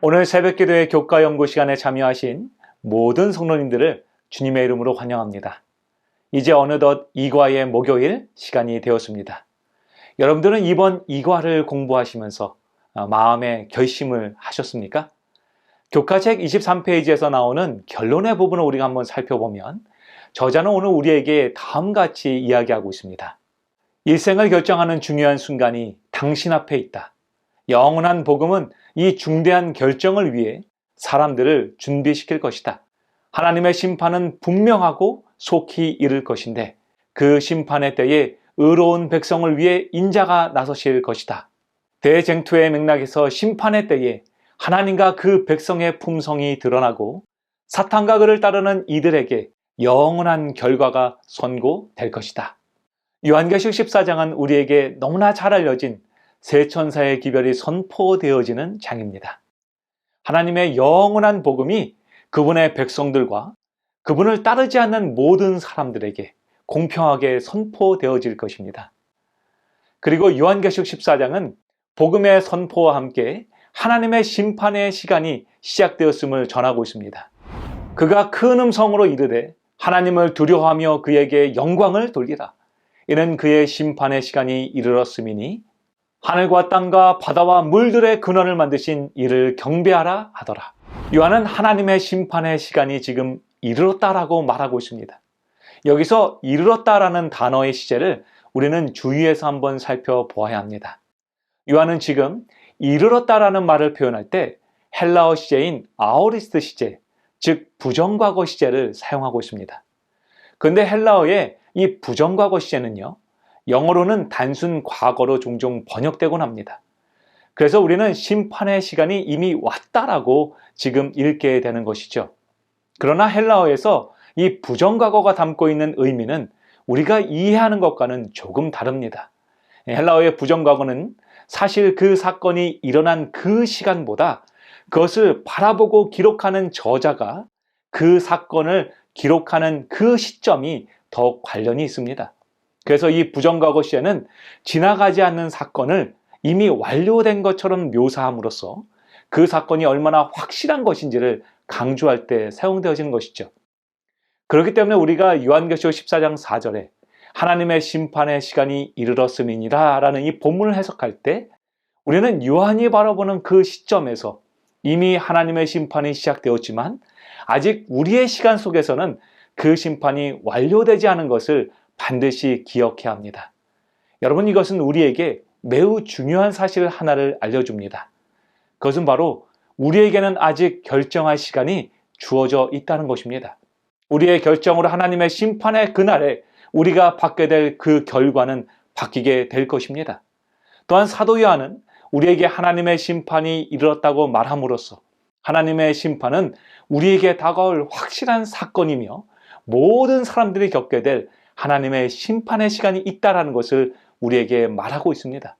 오늘 새벽기도의 교과 연구 시간에 참여하신 모든 성도님들을 주님의 이름으로 환영합니다. 이제 어느덧 이과의 목요일 시간이 되었습니다. 여러분들은 이번 이과를 공부하시면서 마음의 결심을 하셨습니까? 교과책 23페이지에서 나오는 결론의 부분을 우리가 한번 살펴보면 저자는 오늘 우리에게 다음같이 이야기하고 있습니다. 일생을 결정하는 중요한 순간이 당신 앞에 있다. 영원한 복음은 이 중대한 결정을 위해 사람들을 준비시킬 것이다. 하나님의 심판은 분명하고 속히 이를 것인데 그 심판의 때에 의로운 백성을 위해 인자가 나서실 것이다. 대쟁투의 맥락에서 심판의 때에 하나님과 그 백성의 품성이 드러나고 사탄과 그를 따르는 이들에게 영원한 결과가 선고될 것이다. 요한계시록 14장은 우리에게 너무나 잘 알려진 세 천사의 기별이 선포되어지는 장입니다. 하나님의 영원한 복음이 그분의 백성들과 그분을 따르지 않는 모든 사람들에게 공평하게 선포되어질 것입니다. 그리고 요한계시록 14장은 복음의 선포와 함께 하나님의 심판의 시간이 시작되었음을 전하고 있습니다. 그가 큰 음성으로 이르되 하나님을 두려워하며 그에게 영광을 돌리라. 이는 그의 심판의 시간이 이르렀음이니 하늘과 땅과 바다와 물들의 근원을 만드신 이를 경배하라 하더라. 요한은 하나님의 심판의 시간이 지금 이르렀다라고 말하고 있습니다. 여기서 이르렀다라는 단어의 시제를 우리는 주의해서 한번 살펴보아야 합니다. 요한은 지금 이르렀다라는 말을 표현할 때 헬라어 시제인 아오리스트 시제, 즉 부정과거 시제를 사용하고 있습니다. 그런데 헬라어의 이 부정과거 시제는요, 영어로는 단순 과거로 종종 번역되곤 합니다. 그래서 우리는 심판의 시간이 이미 왔다라고 지금 읽게 되는 것이죠. 그러나 헬라어에서 이 부정과거가 담고 있는 의미는 우리가 이해하는 것과는 조금 다릅니다. 헬라어의 부정과거는 사실 그 사건이 일어난 그 시간보다 그것을 바라보고 기록하는 저자가 그 사건을 기록하는 그 시점이 더 관련이 있습니다. 그래서 이 부정과거 시제는 지나가지 않는 사건을 이미 완료된 것처럼 묘사함으로써 그 사건이 얼마나 확실한 것인지를 강조할 때 사용되어지는 것이죠. 그렇기 때문에 우리가 요한계시록 14장 4절에 하나님의 심판의 시간이 이르렀음이니라 라는 이 본문을 해석할 때 우리는 요한이 바라보는 그 시점에서 이미 하나님의 심판이 시작되었지만 아직 우리의 시간 속에서는 그 심판이 완료되지 않은 것을 반드시 기억해야 합니다. 여러분, 이것은 우리에게 매우 중요한 사실 하나를 알려줍니다. 그것은 바로 우리에게는 아직 결정할 시간이 주어져 있다는 것입니다. 우리의 결정으로 하나님의 심판의 그날에 우리가 받게 될 그 결과는 바뀌게 될 것입니다. 또한 사도 요한은 우리에게 하나님의 심판이 이르렀다고 말함으로써 하나님의 심판은 우리에게 다가올 확실한 사건이며 모든 사람들이 겪게 될 하나님의 심판의 시간이 있다는 것을 우리에게 말하고 있습니다.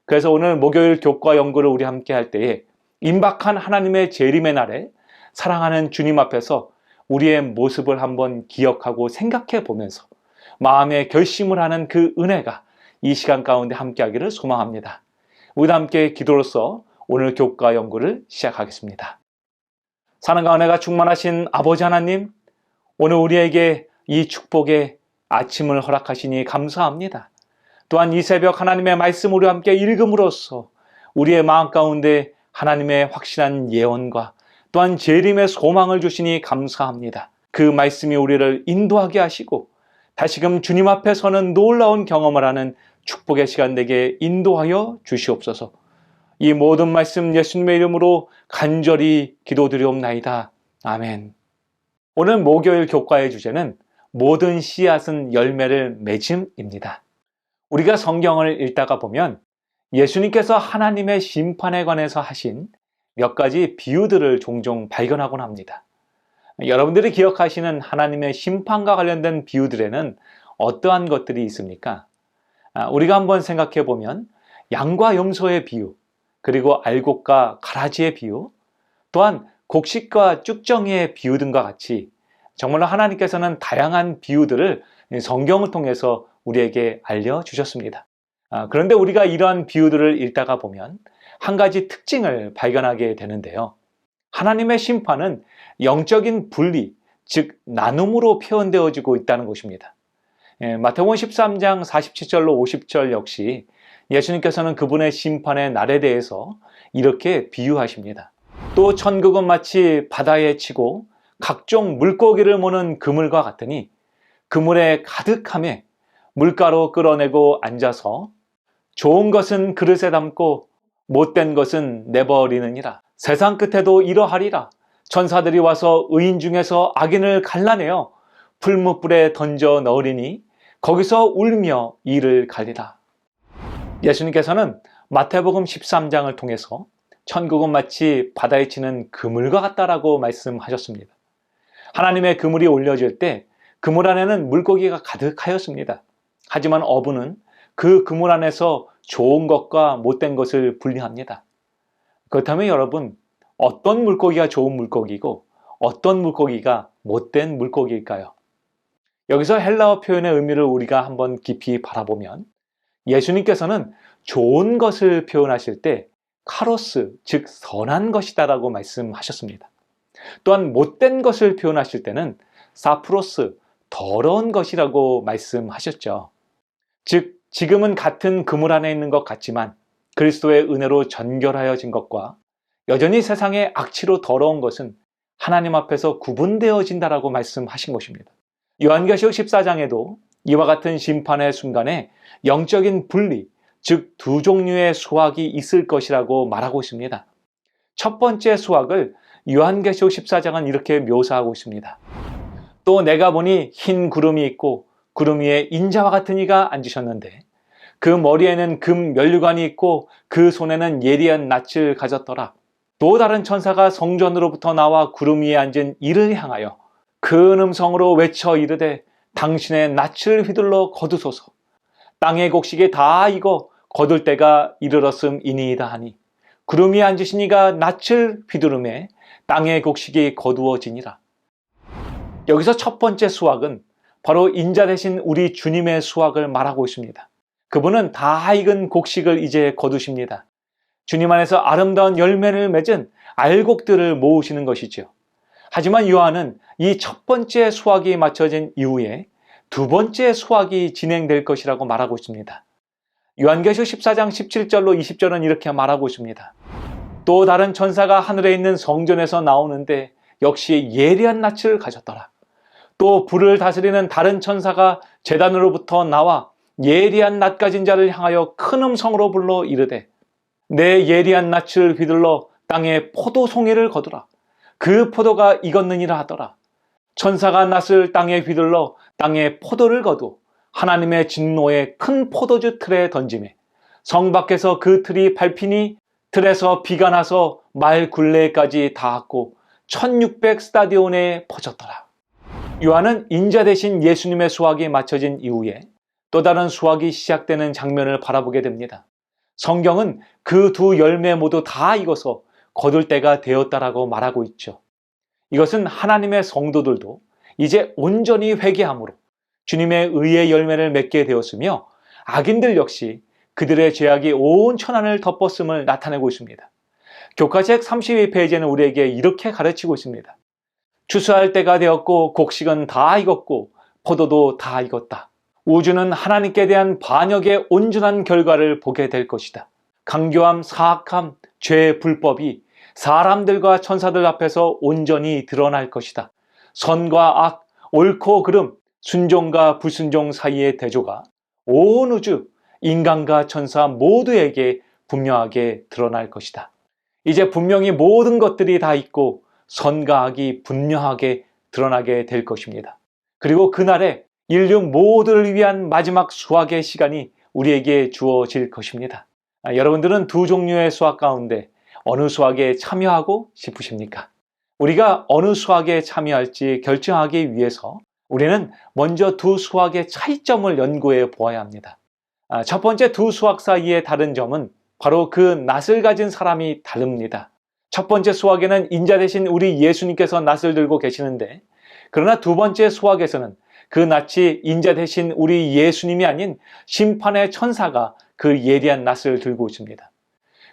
그래서 오늘 목요일 교과 연구를 우리 함께 할 때에 임박한 하나님의 재림의 날에 사랑하는 주님 앞에서 우리의 모습을 한번 기억하고 생각해 보면서 마음의 결심을 하는 그 은혜가 이 시간 가운데 함께하기를 소망합니다. 우리도 함께 기도로서 오늘 교과 연구를 시작하겠습니다. 사랑과 은혜가 충만하신 아버지 하나님, 오늘 우리에게 이 축복의 아침을 허락하시니 감사합니다. 또한 이 새벽 하나님의 말씀 우리와 함께 읽음으로써 우리의 마음 가운데 하나님의 확실한 예언과 또한 재림의 소망을 주시니 감사합니다. 그 말씀이 우리를 인도하게 하시고 다시금 주님 앞에 서는 놀라운 경험을 하는 축복의 시간 되게 인도하여 주시옵소서. 이 모든 말씀 예수님의 이름으로 간절히 기도드리옵나이다. 아멘. 오늘 목요일 교과의 주제는 모든 씨앗은 열매를 맺음입니다. 우리가 성경을 읽다가 보면 예수님께서 하나님의 심판에 관해서 하신 몇 가지 비유들을 종종 발견하곤 합니다. 여러분들이 기억하시는 하나님의 심판과 관련된 비유들에는 어떠한 것들이 있습니까? 우리가 한번 생각해 보면 양과 염소의 비유, 그리고 알곡과 가라지의 비유, 또한 곡식과 쭉정이의 비유 등과 같이 정말로 하나님께서는 다양한 비유들을 성경을 통해서 우리에게 알려주셨습니다. 그런데 우리가 이러한 비유들을 읽다가 보면 한 가지 특징을 발견하게 되는데요. 하나님의 심판은 영적인 분리, 즉 나눔으로 표현되어지고 있다는 것입니다. 마태복음 13장 47절로 50절 역시 예수님께서는 그분의 심판의 날에 대해서 이렇게 비유하십니다. 또 천국은 마치 바다에 치고 각종 물고기를 모는 그물과 같으니 그물에 가득함에 물가로 끌어내고 앉아서 좋은 것은 그릇에 담고 못된 것은 내버리느니라. 세상 끝에도 이러하리라. 천사들이 와서 의인 중에서 악인을 갈라내어 풀무불에 던져 넣으리니 거기서 울며 이를 갈리라. 예수님께서는 마태복음 13장을 통해서 천국은 마치 바다에 치는 그물과 같다라고 말씀하셨습니다. 하나님의 그물이 올려질 때 그물 안에는 물고기가 가득하였습니다. 하지만 어부는 그 그물 안에서 좋은 것과 못된 것을 분리합니다. 그렇다면 여러분, 어떤 물고기가 좋은 물고기고 어떤 물고기가 못된 물고기일까요? 여기서 헬라어 표현의 의미를 우리가 한번 깊이 바라보면 예수님께서는 좋은 것을 표현하실 때 카로스, 즉 선한 것이다라고 말씀하셨습니다. 또한 못된 것을 표현하실 때는 사프로스, 더러운 것이라고 말씀하셨죠. 즉 지금은 같은 그물 안에 있는 것 같지만 그리스도의 은혜로 전결하여진 것과 여전히 세상의 악취로 더러운 것은 하나님 앞에서 구분되어진다라고 말씀하신 것입니다. 요한계시록 14장에도 이와 같은 심판의 순간에 영적인 분리, 즉 두 종류의 수확이 있을 것이라고 말하고 있습니다. 첫 번째 수확을 요한계시록 14장은 이렇게 묘사하고 있습니다. 또 내가 보니 흰 구름이 있고 구름 위에 인자와 같은 이가 앉으셨는데 그 머리에는 금 면류관이 있고 그 손에는 예리한 낯을 가졌더라. 또 다른 천사가 성전으로부터 나와 구름 위에 앉은 이를 향하여 큰 음성으로 외쳐 이르되 당신의 낯을 휘둘러 거두소서. 땅의 곡식이 다 익어 거둘 때가 이르렀음이니이다 하니 구름 위에 앉으신 이가 낯을 휘두르매 땅의 곡식이 거두어지니라. 여기서 첫 번째 수확은 바로 인자 되신 우리 주님의 수확을 말하고 있습니다. 그분은 다 익은 곡식을 이제 거두십니다. 주님 안에서 아름다운 열매를 맺은 알곡들을 모으시는 것이죠. 하지만 요한은 이 첫 번째 수확이 마쳐진 이후에 두 번째 수확이 진행될 것이라고 말하고 있습니다. 요한계시록 14장 17절로 20절은 이렇게 말하고 있습니다. 또 다른 천사가 하늘에 있는 성전에서 나오는데 역시 예리한 낯을 가졌더라. 또 불을 다스리는 다른 천사가 제단으로부터 나와 예리한 낯 가진 자를 향하여 큰 음성으로 불러 이르되 내 예리한 낯을 휘둘러 땅에 포도송이를 거두라. 그 포도가 익었느니라 하더라. 천사가 낯을 땅에 휘둘러 땅에 포도를 거두 하나님의 진노의 큰 포도주 틀에 던지매 성 밖에서 그 틀이 밟히니 틀에서 비가 나서 말 굴레까지 닿았고 1600 스타디온에 퍼졌더라. 요한은 인자 대신 예수님의 수확이 마쳐진 이후에 또 다른 수확이 시작되는 장면을 바라보게 됩니다. 성경은 그 두 열매 모두 다 익어서 거둘 때가 되었다라고 말하고 있죠. 이것은 하나님의 성도들도 이제 온전히 회개함으로 주님의 의의 열매를 맺게 되었으며 악인들 역시 그들의 죄악이 온 천하를 덮었음을 나타내고 있습니다. 교과책 32페이지에는 우리에게 이렇게 가르치고 있습니다. 추수할 때가 되었고 곡식은 다 익었고 포도도 다 익었다. 우주는 하나님께 대한 반역의 온전한 결과를 보게 될 것이다. 강교함, 사악함, 죄, 불법이 사람들과 천사들 앞에서 온전히 드러날 것이다. 선과 악, 옳고 그름, 순종과 불순종 사이의 대조가 온 우주, 인간과 천사 모두에게 분명하게 드러날 것이다. 이제 분명히 모든 것들이 다 있고 선과 악이 분명하게 드러나게 될 것입니다. 그리고 그날에 인류 모두를 위한 마지막 수확의 시간이 우리에게 주어질 것입니다. 여러분들은 두 종류의 수확 가운데 어느 수확에 참여하고 싶으십니까? 우리가 어느 수확에 참여할지 결정하기 위해서 우리는 먼저 두 수확의 차이점을 연구해 보아야 합니다. 첫 번째 두 수확 사이의 다른 점은 바로 그 낫을 가진 사람이 다릅니다. 첫 번째 수확에는 인자 대신 우리 예수님께서 낫을 들고 계시는데 그러나 두 번째 수확에서는 그 낫이 인자 대신 우리 예수님이 아닌 심판의 천사가 그 예리한 낫을 들고 있습니다.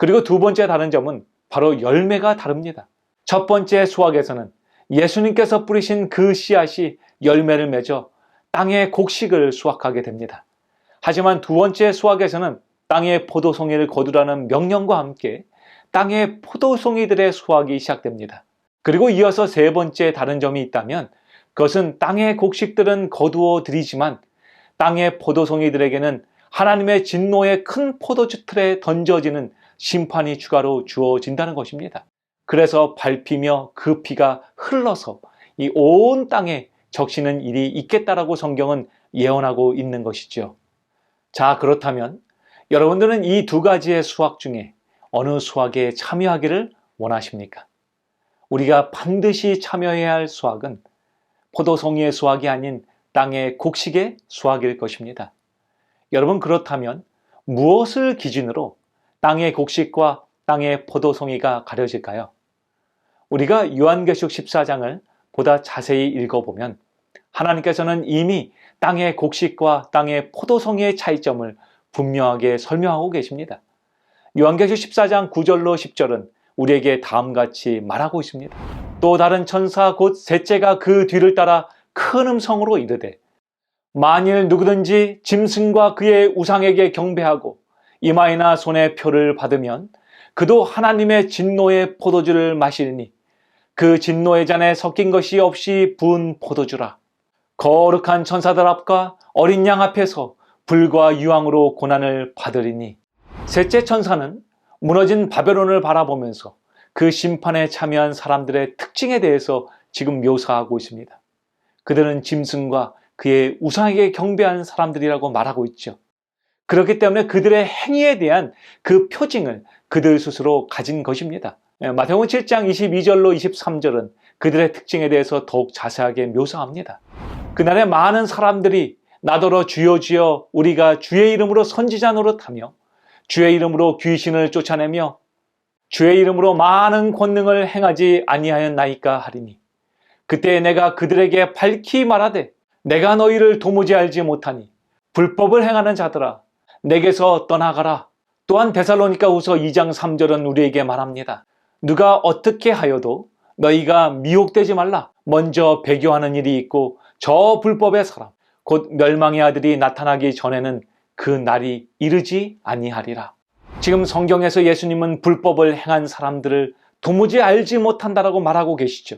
그리고 두 번째 다른 점은 바로 열매가 다릅니다. 첫 번째 수확에서는 예수님께서 뿌리신 그 씨앗이 열매를 맺어 땅의 곡식을 수확하게 됩니다. 하지만 두 번째 수확에서는 땅의 포도송이를 거두라는 명령과 함께 땅의 포도송이들의 수확이 시작됩니다. 그리고 이어서 세 번째 다른 점이 있다면 그것은 땅의 곡식들은 거두어 들이지만 땅의 포도송이들에게는 하나님의 진노의 큰 포도주 틀에 던져지는 심판이 추가로 주어진다는 것입니다. 그래서 밟히며 그 피가 흘러서 이 온 땅에 적시는 일이 있겠다라고 성경은 예언하고 있는 것이죠. 자, 그렇다면 여러분들은 이 두 가지의 수확 중에 어느 수확에 참여하기를 원하십니까? 우리가 반드시 참여해야 할 수확은 포도송이의 수확이 아닌 땅의 곡식의 수확일 것입니다. 여러분, 그렇다면 무엇을 기준으로 땅의 곡식과 땅의 포도송이가 가려질까요? 우리가 요한계시록 14장을 보다 자세히 읽어보면 하나님께서는 이미 땅의 곡식과 땅의 포도송이의 차이점을 분명하게 설명하고 계십니다. 요한계시록 14장 9절로 10절은 우리에게 다음같이 말하고 있습니다. 또 다른 천사 곧 셋째가 그 뒤를 따라 큰 음성으로 이르되 만일 누구든지 짐승과 그의 우상에게 경배하고 이마에나 손에 표를 받으면 그도 하나님의 진노의 포도주를 마시리니 그 진노의 잔에 섞인 것이 없이 부은 포도주라. 거룩한 천사들 앞과 어린 양 앞에서 불과 유황으로 고난을 받으리니. 셋째 천사는 무너진 바벨론을 바라보면서 그 심판에 참여한 사람들의 특징에 대해서 지금 묘사하고 있습니다. 그들은 짐승과 그의 우상에게 경배한 사람들이라고 말하고 있죠. 그렇기 때문에 그들의 행위에 대한 그 표징을 그들 스스로 가진 것입니다. 마태복음 7장 22절로 23절은 그들의 특징에 대해서 더욱 자세하게 묘사합니다. 그날에 많은 사람들이 나더러 주여 주여 우리가 주의 이름으로 선지자 노릇하며 주의 이름으로 귀신을 쫓아내며 주의 이름으로 많은 권능을 행하지 아니하였나이까 하리니 그때 내가 그들에게 밝히 말하되 내가 너희를 도무지 알지 못하니 불법을 행하는 자들아 내게서 떠나가라. 또한 데살로니가후서 2장 3절은 우리에게 말합니다. 누가 어떻게 하여도 너희가 미혹되지 말라. 먼저 배교하는 일이 있고 저 불법의 사람 곧 멸망의 아들이 나타나기 전에는 그 날이 이르지 아니하리라. 지금 성경에서 예수님은 불법을 행한 사람들을 도무지 알지 못한다라고 말하고 계시죠.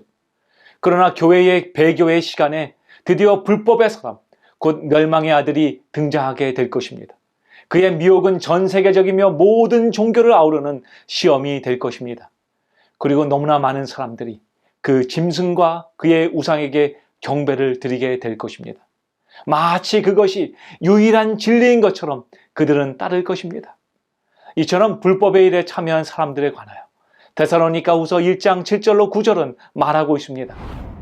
그러나 교회의 배교의 시간에 드디어 불법의 사람 곧 멸망의 아들이 등장하게 될 것입니다. 그의 미혹은 전 세계적이며 모든 종교를 아우르는 시험이 될 것입니다. 그리고 너무나 많은 사람들이 그 짐승과 그의 우상에게 경배를 드리게 될 것입니다. 마치 그것이 유일한 진리인 것처럼 그들은 따를 것입니다. 이처럼 불법의 일에 참여한 사람들에 관하여 데살로니가후서 1장 7절로 9절은 말하고 있습니다.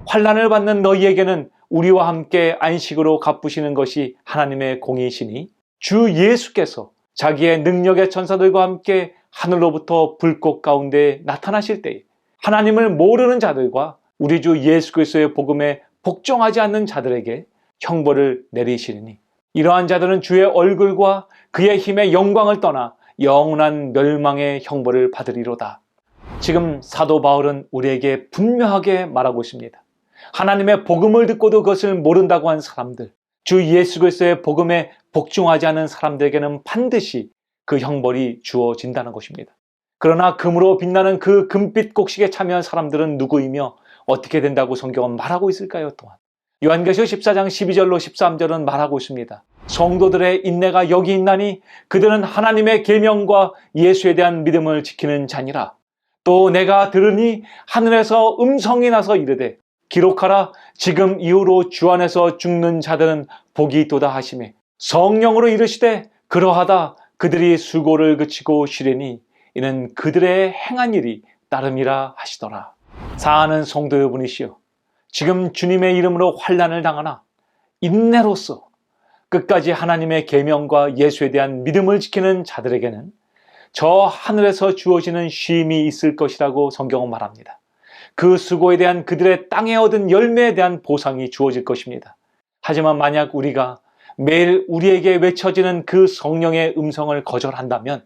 환난을 받는 너희에게는 우리와 함께 안식으로 갚으시는 것이 하나님의 공의시니 주 예수께서 자기의 능력의 천사들과 함께 하늘로부터 불꽃 가운데 나타나실 때에 하나님을 모르는 자들과 우리 주 예수 그리스도의 복음에 복종하지 않는 자들에게 형벌을 내리시리니 이러한 자들은 주의 얼굴과 그의 힘의 영광을 떠나 영원한 멸망의 형벌을 받으리로다. 지금 사도 바울은 우리에게 분명하게 말하고 있습니다. 하나님의 복음을 듣고도 그것을 모른다고 한 사람들, 주 예수 그리스도의 복음에 복종하지 않은 사람들에게는 반드시 그 형벌이 주어진다는 것입니다. 그러나 금으로 빛나는 그 금빛 곡식에 참여한 사람들은 누구이며 어떻게 된다고 성경은 말하고 있을까요? 또한 요한계시록 14장 12절로 13절은 말하고 있습니다. 성도들의 인내가 여기 있나니 그들은 하나님의 계명과 예수에 대한 믿음을 지키는 자니라. 또 내가 들으니 하늘에서 음성이 나서 이르되 기록하라. 지금 이후로 주 안에서 죽는 자들은 복이 있도다 하시매 성령으로 이르시되 그러하다. 그들이 수고를 그치고 쉬려니 이는 그들의 행한 일이 따름이라 하시더라. 사랑하는 성도 여러분이시여, 지금 주님의 이름으로 환난을 당하나 인내로서 끝까지 하나님의 계명과 예수에 대한 믿음을 지키는 자들에게는 저 하늘에서 주어지는 쉼이 있을 것이라고 성경은 말합니다. 그 수고에 대한 그들의 땅에 얻은 열매에 대한 보상이 주어질 것입니다. 하지만 만약 우리가 매일 우리에게 외쳐지는 그 성령의 음성을 거절한다면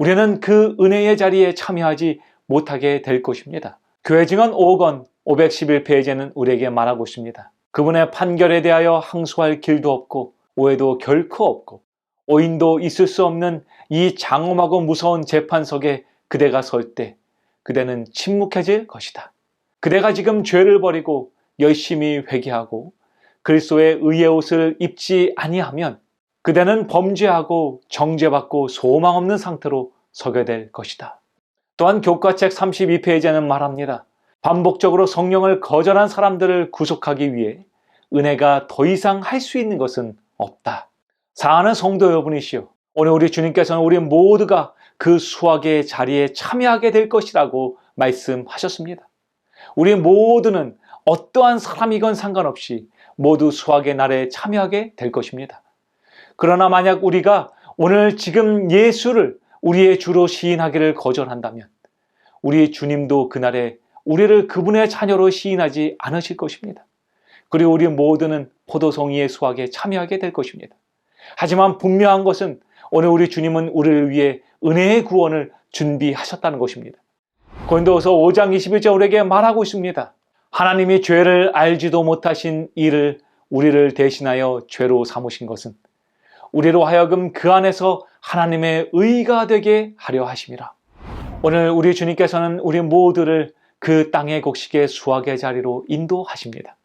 우리는 그 은혜의 자리에 참여하지 못하게 될 것입니다. 교회 증언 5권 511페이지에는 우리에게 말하고 있습니다. 그분의 판결에 대하여 항소할 길도 없고 오해도 결코 없고 오인도 있을 수 없는 이 장엄하고 무서운 재판석에 그대가 설 때 그대는 침묵해질 것이다. 그대가 지금 죄를 버리고 열심히 회개하고 그리스도의 의의 옷을 입지 아니하면 그대는 범죄하고 정죄받고 소망 없는 상태로 서게 될 것이다. 또한 교과책 32페이지에는 말합니다. 반복적으로 성령을 거절한 사람들을 구속하기 위해 은혜가 더 이상 할 수 있는 것은 없다. 사랑하는 성도 여러분이시여, 오늘 우리 주님께서는 우리 모두가 그 수학의 자리에 참여하게 될 것이라고 말씀하셨습니다. 우리 모두는 어떠한 사람이건 상관없이 모두 수학의 날에 참여하게 될 것입니다. 그러나 만약 우리가 오늘 지금 예수를 우리의 주로 시인하기를 거절한다면 우리 주님도 그날에 우리를 그분의 자녀로 시인하지 않으실 것입니다. 그리고 우리 모두는 포도송이의 수확에 참여하게 될 것입니다. 하지만 분명한 것은 오늘 우리 주님은 우리를 위해 은혜의 구원을 준비하셨다는 것입니다. 고린도후서 5장 21절 우리에게 말하고 있습니다. 하나님이 죄를 알지도 못하신 이를 우리를 대신하여 죄로 삼으신 것은 우리로 하여금 그 안에서 하나님의 의가 되게 하려 하심이라. 오늘 우리 주님께서는 우리 모두를 그 땅의 곡식의 수확의 자리로 인도하십니다.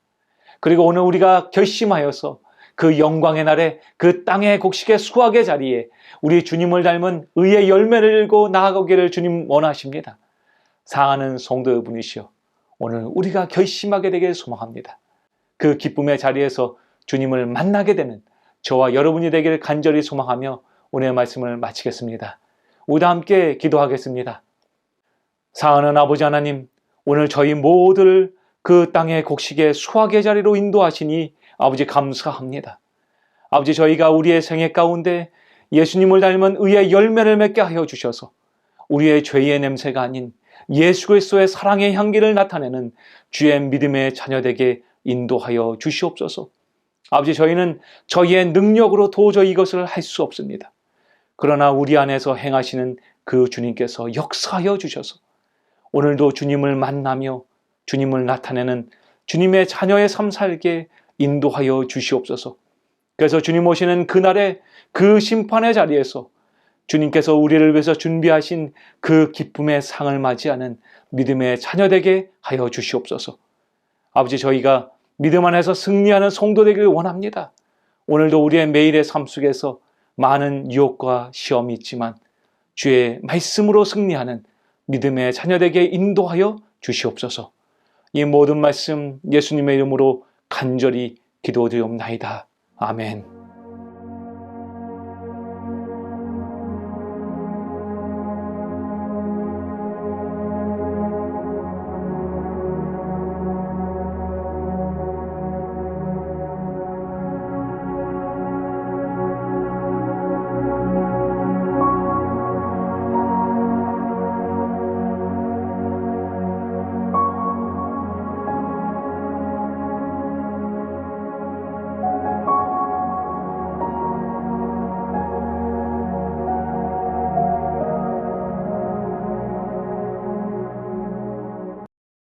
그리고 오늘 우리가 결심하여서 그 영광의 날에 그 땅의 곡식의 수확의 자리에 우리 주님을 닮은 의의 열매를 일고 나아가기를 주님 원하십니다. 사랑하는 성도 여러분이시여, 오늘 우리가 결심하게 되길 소망합니다. 그 기쁨의 자리에서 주님을 만나게 되는 저와 여러분이 되기를 간절히 소망하며 오늘의 말씀을 마치겠습니다. 우리 다 함께 기도하겠습니다. 사랑하는 아버지 하나님, 오늘 저희 모두를 그 땅의 곡식의 수확의 자리로 인도하시니 아버지 감사합니다. 아버지, 저희가 우리의 생애 가운데 예수님을 닮은 의의 열매를 맺게 하여 주셔서 우리의 죄의 냄새가 아닌 예수 그리스도의 사랑의 향기를 나타내는 주의 믿음의 자녀되게 인도하여 주시옵소서. 아버지, 저희는 저희의 능력으로 도저히 이것을 할 수 없습니다. 그러나 우리 안에서 행하시는 그 주님께서 역사하여 주셔서 오늘도 주님을 만나며 주님을 나타내는 주님의 자녀의 삶 살게 인도하여 주시옵소서. 그래서 주님 오시는 그날의 그 심판의 자리에서 주님께서 우리를 위해서 준비하신 그 기쁨의 상을 맞이하는 믿음의 자녀되게 하여 주시옵소서. 아버지, 저희가 믿음 안에서 승리하는 성도 되기를 원합니다. 오늘도 우리의 매일의 삶 속에서 많은 유혹과 시험이 있지만 주의 말씀으로 승리하는 믿음의 자녀되게 인도하여 주시옵소서. 이 모든 말씀 예수님의 이름으로 간절히 기도드리옵나이다. 아멘.